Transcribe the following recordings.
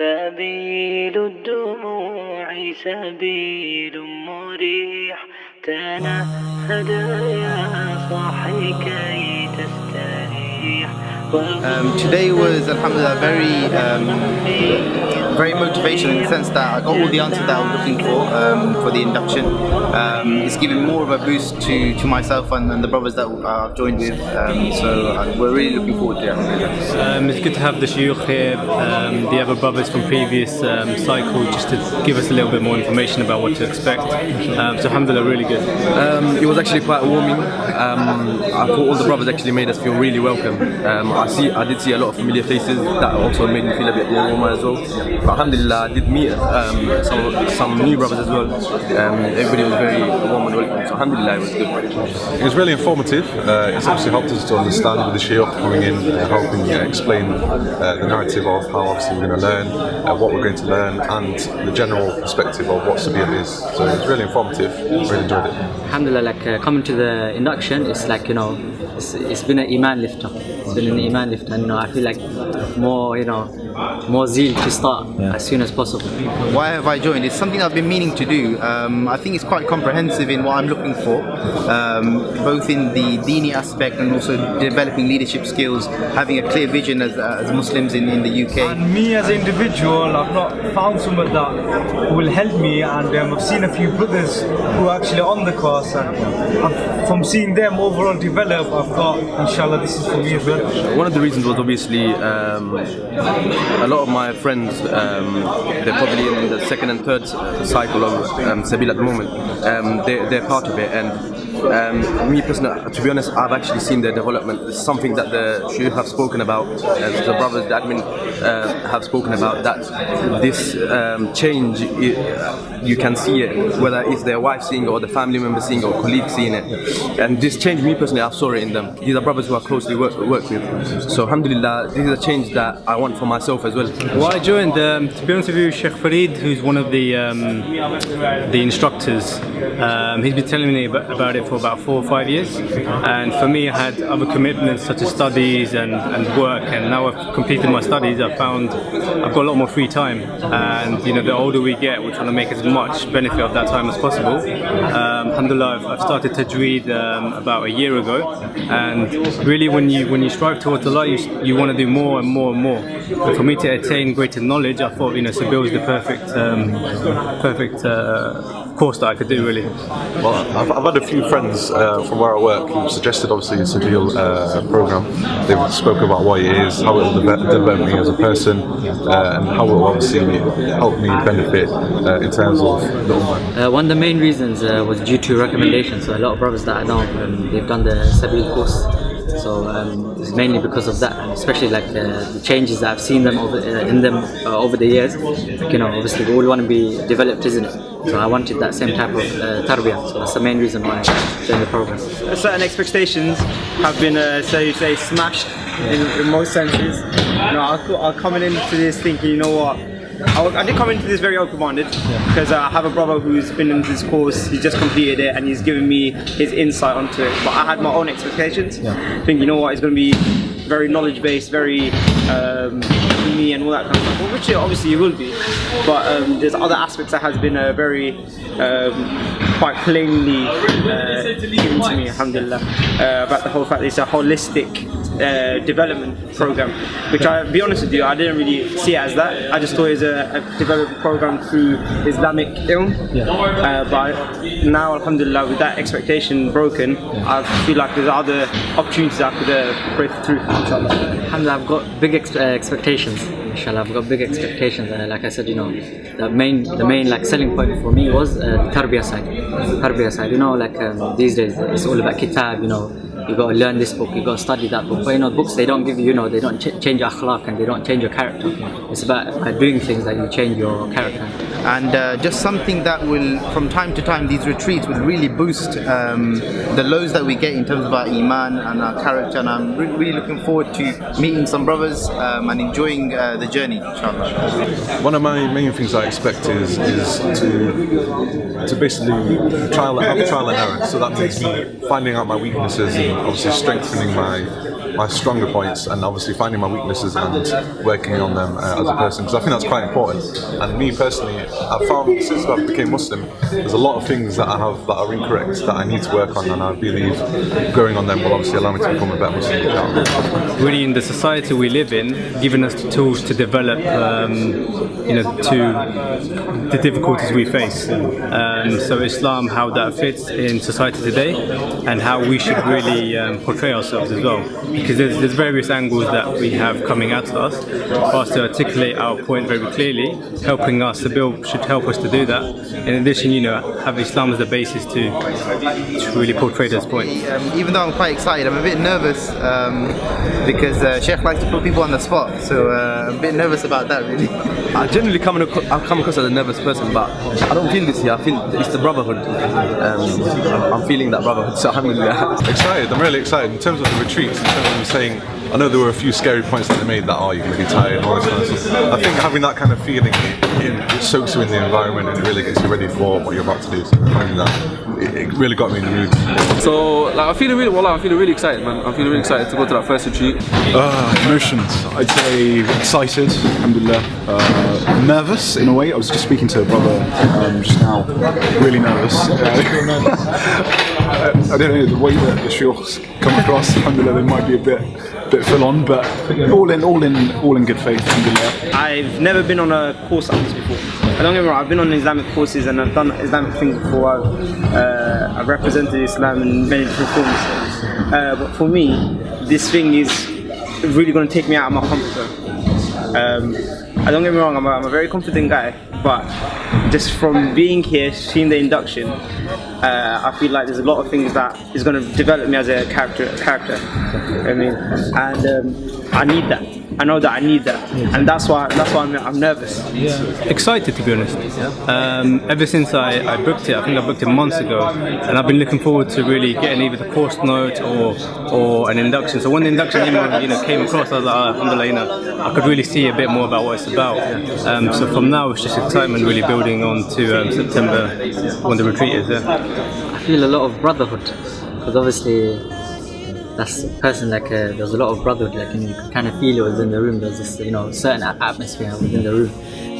سبيل الدموع سبيل مريح تنهد يا صاحي كي تستريح. Today was, alhamdulillah, very motivational in the sense that I got all the answers that I was looking for the induction. It's given more of a boost to myself and the brothers that I've joined with, so we're really looking forward to it. It's good to have the shuyukh here, the other brothers from previous cycle, just to give us a little bit more information about what to expect. So alhamdulillah, really good. It was actually quite warming. I thought all the brothers actually made us feel really welcome. I did see a lot of familiar faces that also made me feel a bit more warmer as well. But alhamdulillah, I did meet some new brothers as well. Everybody was very warm and welcome, so alhamdulillah, it was good. It was really informative. It's actually helped us to understand with the shuyukh coming in, helping explain the narrative of how obviously we're going to learn, what we're going to learn, and the general perspective of what Sabeel is. So it was really informative. Really enjoyed it. Alhamdulillah, coming to the induction, it's it's been an iman lifter. It's been an iman lifter, and I feel like more zeal to start as soon as possible. Why have I joined? It's something I've been meaning to do. I think it's quite comprehensive in what I'm looking for, both in the dini aspect and also developing leadership skills, having a clear vision as Muslims in the UK. And me as an individual, I've not found someone that will help me, and I've seen a few brothers who are actually on the course, and from seeing them overall develop, I've thought, inshallah, this is for me as well. One of the reasons was obviously a lot of my friends, they're probably in the second and third cycle of Sabeel at the moment. They're part of it, and me personally, to be honest, I've actually seen their development. It's something that the shuyukh have spoken about, the brothers, the admin have spoken about, that this change, you can see it, whether it's their wife seeing it or the family member seeing it or colleagues seeing it. And this change, me personally, I saw it in them. These are brothers who I closely work with. So alhamdulillah, this is a change that I want for myself as well. Well, I joined, to be honest with you, Sheikh Farid, who's one of the instructors, he's been telling me about it for about 4 or 5 years, and for me I had other commitments such as studies and work, and now I've completed my studies, I've found I've got a lot more free time, and the older we get, we're trying to make as much benefit of that time as possible. Alhamdulillah, I've started Tajweed about a year ago, and really when you strive towards Allah, you want to do more and more and more. And for me to attain greater knowledge, I thought Sabeel was the perfect course that I could do, really. Well, I've had a few friends from where I work who suggested obviously the Sabeel programme. They've spoken about what it is, how it will develop me as a person, and how it will obviously help me benefit in terms of the ummah. One of the main reasons was due to recommendations. So a lot of brothers that I know, they've done the Sabeel course. So it's mainly because of that, especially the changes that I've seen them over the years. Obviously we all want to be developed, isn't it? So I wanted that same type of tarbiyah. So that's the main reason why I joined the program. Certain expectations have been, so you say, smashed in most senses. I coming into this thinking, what? I did come into this very open-minded because I have a brother who's been in this course, he's just completed it and he's given me his insight onto it, but I had my own expectations, thinking, it's going to be very knowledge-based, very me and all that kind of stuff, which obviously it will be, but there's other aspects that has been very quite plainly given to me, alhamdulillah, about the whole fact that it's a holistic development program, which I'll be honest with you, I didn't really see it as that. I just thought it was a development program through Islamic ilm, but now alhamdulillah, with that expectation broken, I feel like there's other opportunities I could break through, inshallah. Alhamdulillah, I've got big expectations. Inshallah, I've got big expectations. Like I said, the main selling point for me was the tarbiyah side. Tarbiyah side, these days it's all about kitab. You got to learn this book, you got to study that book. But books, they don't give you, they don't change your akhlaq and they don't change your character. It's about doing things that you change your character. And just something that will, from time to time, these retreats will really boost the lows that we get in terms of our iman and our character. And I'm really looking forward to meeting some brothers and enjoying the journey, inshallah. One of my main things I expect is to basically have trial and error. So that means me finding out my weaknesses in obviously strengthening my stronger points and obviously finding my weaknesses and working on them as a person, because I think that's quite important. And me personally, I've found since I became Muslim, there's a lot of things that I have that are incorrect that I need to work on, and I believe growing on them will obviously allow me to become a better Muslim. Really, in the society we live in, giving us the tools to develop, to the difficulties we face. So Islam, how that fits in society today, and how we should really portray ourselves as well. Because there's various angles that we have coming at us. For us to articulate our point very clearly, helping us, Sabeel should help us to do that. In addition, have Islam as the basis to really portray this point. Even though I'm quite excited, I'm a bit nervous because Sheikh likes to put people on the spot, so I'm a bit nervous about that really. I generally come across as a nervous person, but I don't feel this here. I feel it's the brotherhood. I'm feeling that brotherhood, so alhamdulillah. Excited, I'm really excited. In terms of the retreats, in terms of them saying, I know there were a few scary points that they made that, you're going to be tired and all this kind of stuff. I think having that kind of feeling, it soaks you in the environment and it really gets you ready for what you're about to do. So it really got me in the mood. So I'm feeling really excited, man. I'm feeling really excited to go to that first retreat. Emotions, I'd say excited, alhamdulillah. Nervous in a way. I was just speaking to a brother just now, really nervous. I don't know, the way that the sheikhs come across, alhamdulillah, they might be a bit full on, but all in good faith, alhamdulillah. I've never been on a course like this before. I don't get me wrong, I've been on Islamic courses and I've done Islamic things before. I've represented Islam in many different forms. But for me, this thing is really going to take me out of my comfort zone. I don't get me wrong, I'm a very confident guy, but just from being here, seeing the induction, I feel like there's a lot of things that is going to develop me as a character. I mean, and I need that. I know that I need that, and that's why I'm nervous. Excited, to be honest. Ever since I booked it, I think I booked it months ago, and I've been looking forward to really getting either the course note or an induction. So when the induction email came across, I was like, alhamdulillah, I could really see a bit more about what it's about. So from now, it's just excitement really building on to September when the retreat is. I feel a lot of brotherhood, because obviously that's a person there's a lot of brotherhood, you can kind of feel it within the room. There's this certain atmosphere within the room.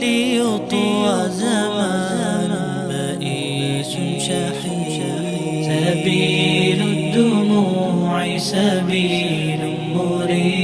ليطوى زمان بئيس شحيح سبيل الدموع سبيل مريح